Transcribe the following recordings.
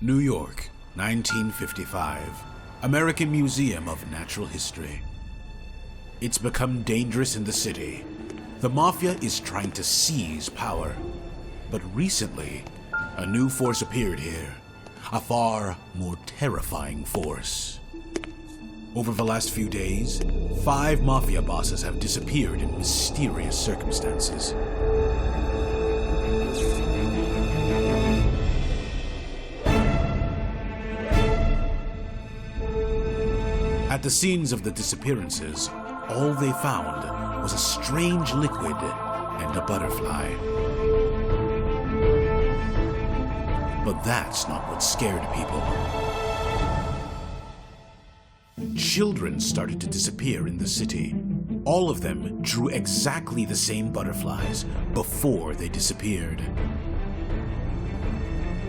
New York, 1955. American Museum of Natural History. It's become dangerous in the city. The Mafia is trying to seize power. But recently, a new force appeared here. A far more terrifying force. Over the last few days, 5 Mafia bosses have disappeared in mysterious circumstances. At the scenes of the disappearances, all they found was a strange liquid and a butterfly. But that's not what scared people. Children started to disappear in the city. All of them drew exactly the same butterflies before they disappeared.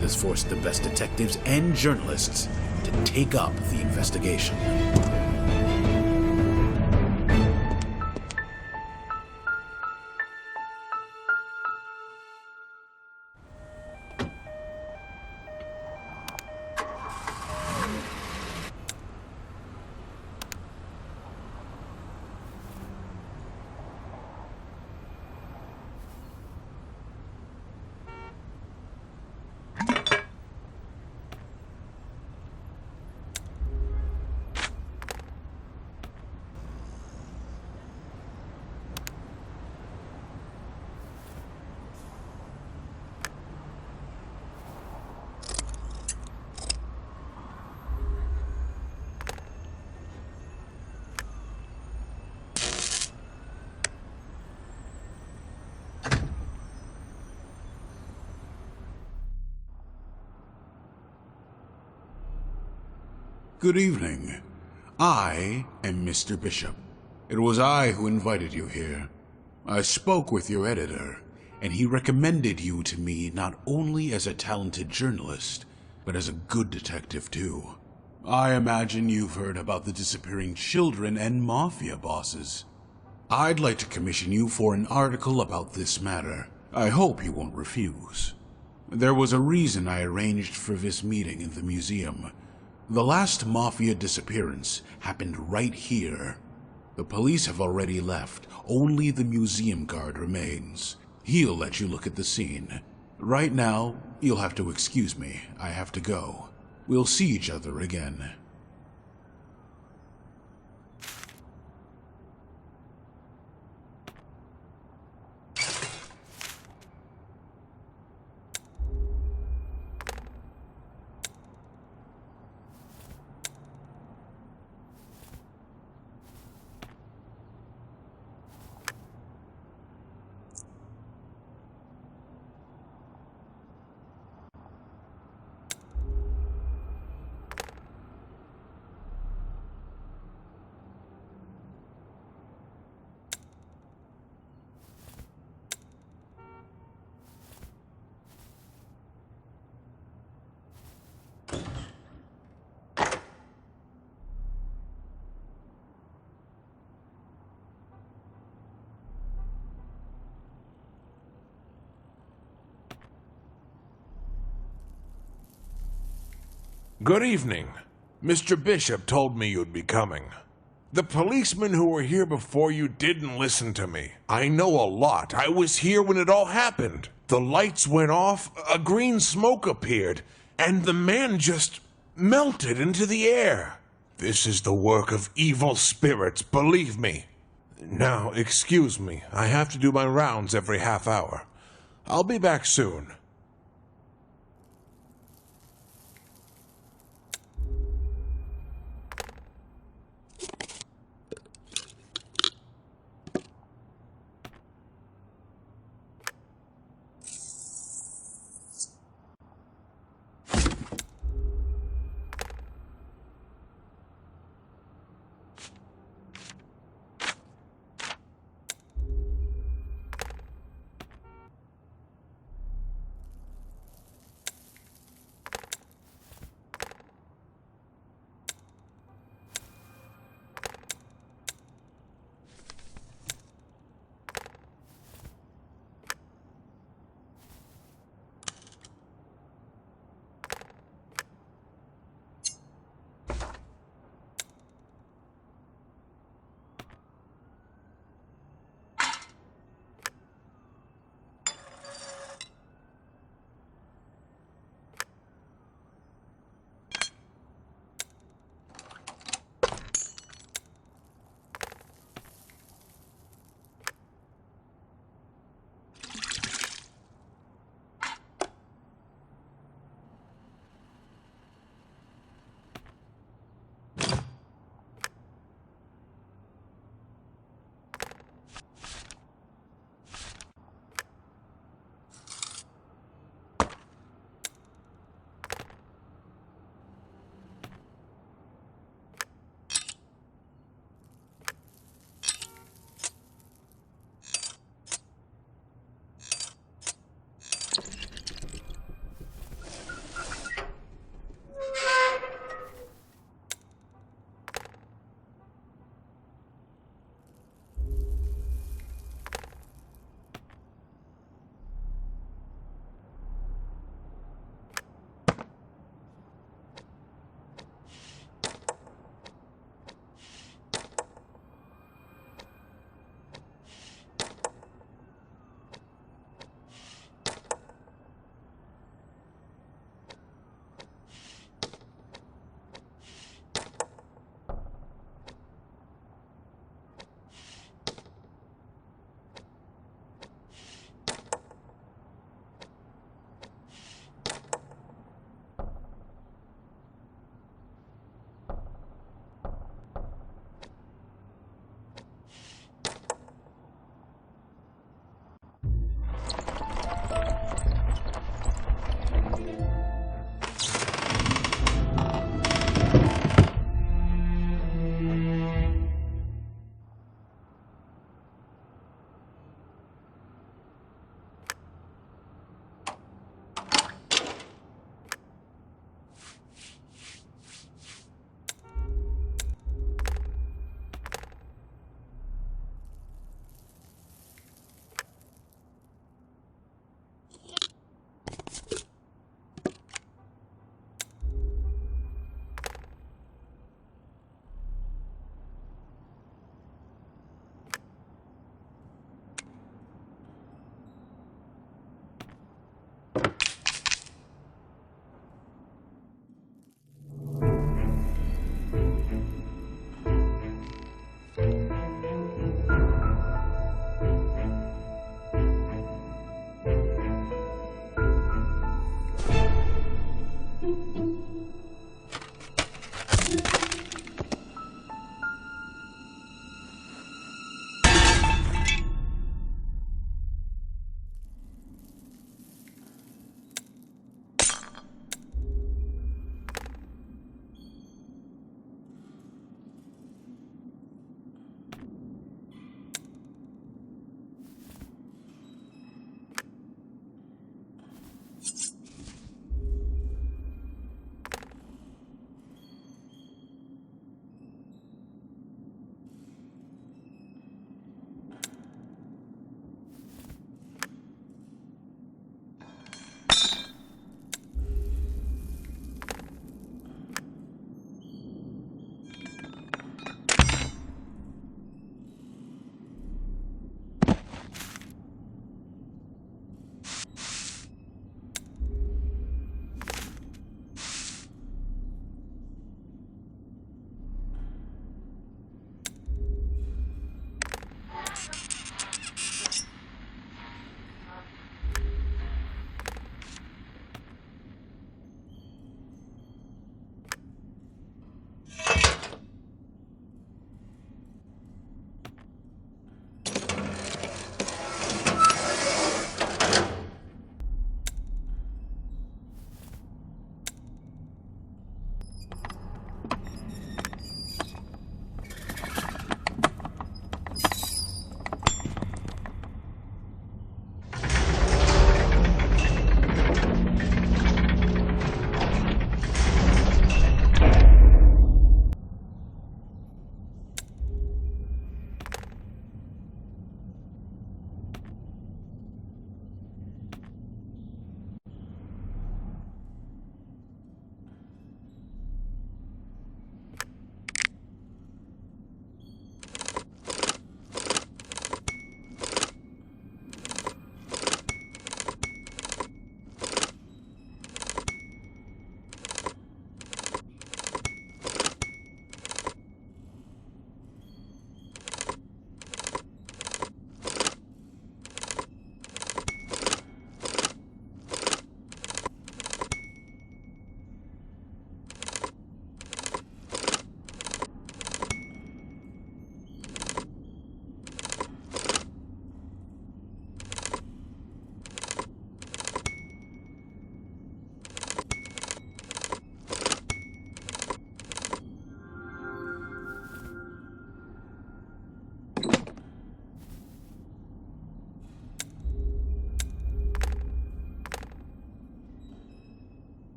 This forced the best detectives and journalists to take up the investigation. Good evening. I am Mr. Bishop. It was I who invited you here. I spoke with your editor, and he recommended you to me not only as a talented journalist, but as a good detective too. I imagine you've heard about the disappearing children and Mafia bosses. I'd like to commission you for an article about this matter. I hope you won't refuse. There was a reason I arranged for this meeting in the museum. The last Mafia disappearance happened right here. The police have already left. Only the museum guard remains. He'll let you look at the scene. Right now, you'll have to excuse me. I have to go. We'll see each other again. Good evening. Mr. Bishop told me you'd be coming. The policemen who were here before you didn't listen to me. I know a lot. I was here when it all happened. The lights went off, a green smoke appeared, and the man just melted into the air. This is the work of evil spirits, believe me. Now, excuse me. I have to do my rounds every half hour. I'll be back soon.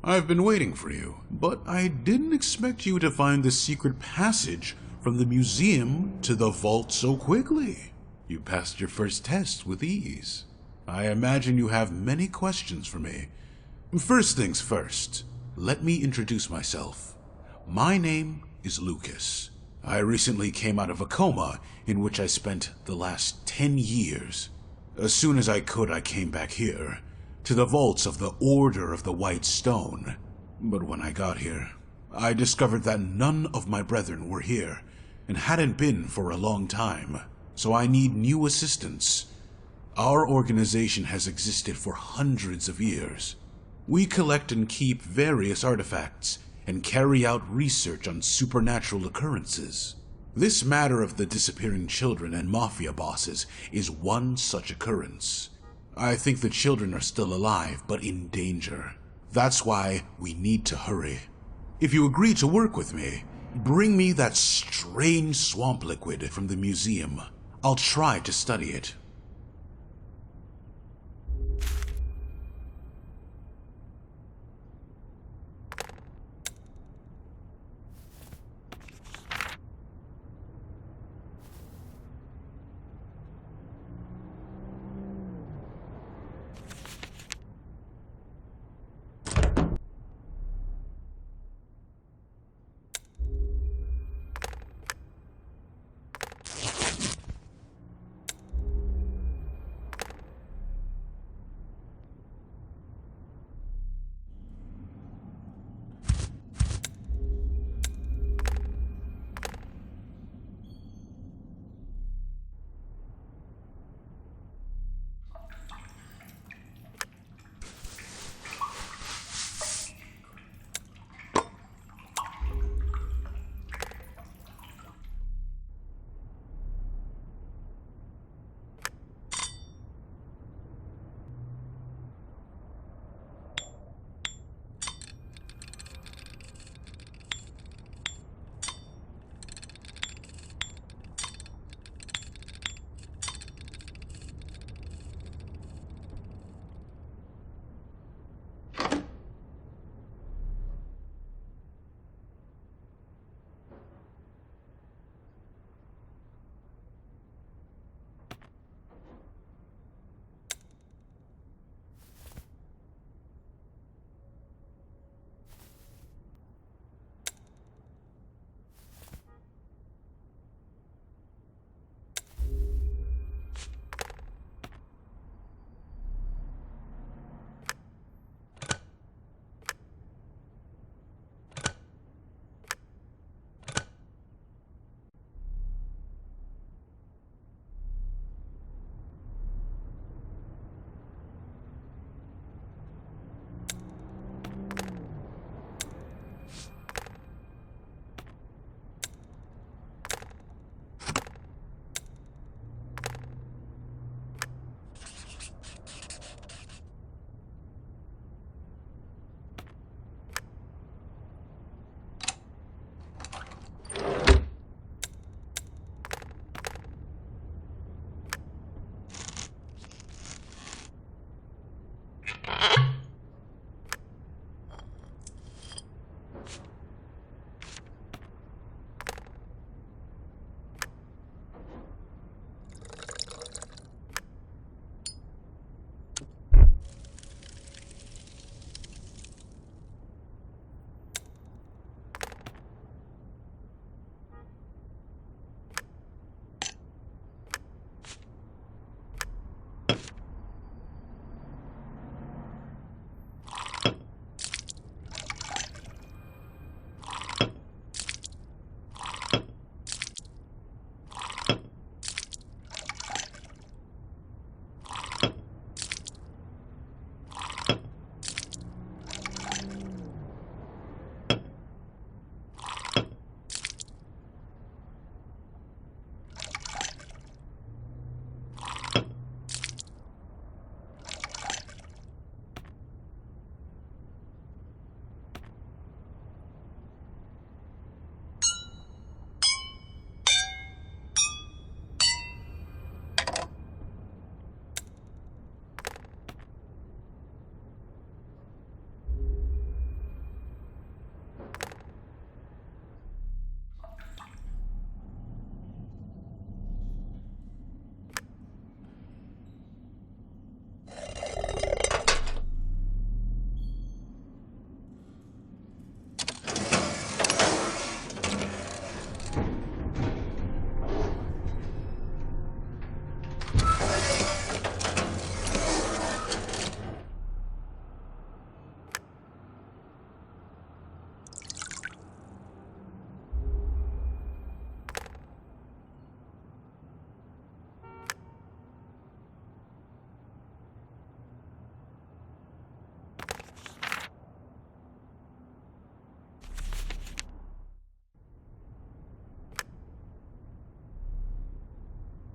I've been waiting for you, but I didn't expect you to find the secret passage from the museum to the vault so quickly. You passed your first test with ease. I imagine you have many questions for me. First things first, let me introduce myself. My name is Lucas. I recently came out of a coma in which I spent the last 10 years. As soon as I could, I came back here, to the vaults of the Order of the White Stone. But when I got here, I discovered that none of my brethren were here, and hadn't been for a long time, so I need new assistance. Our organization has existed for hundreds of years. We collect and keep various artifacts, and carry out research on supernatural occurrences. This matter of the disappearing children and mafia bosses is one such occurrence. I think the children are still alive, but in danger. That's why we need to hurry. If you agree to work with me, bring me that strange swamp liquid from the museum. I'll try to study it.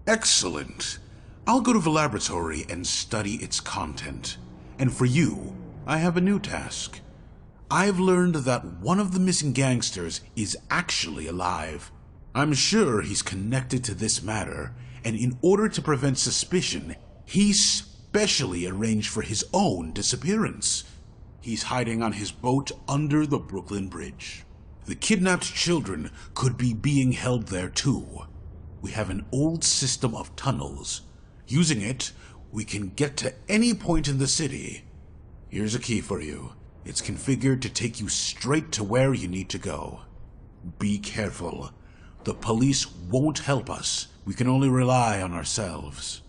Excellent. I'll go to the laboratory and study its content. And for you, I have a new task. I've learned that one of the missing gangsters is actually alive. I'm sure he's connected to this matter, and in order to prevent suspicion, he specially arranged for his own disappearance. He's hiding on his boat under the Brooklyn Bridge. The kidnapped children could be being held there too. We have an old system of tunnels. Using it, we can get to any point in the city. Here's a key for you. It's configured to take you straight to where you need to go. Be careful. The police won't help us. We can only rely on ourselves.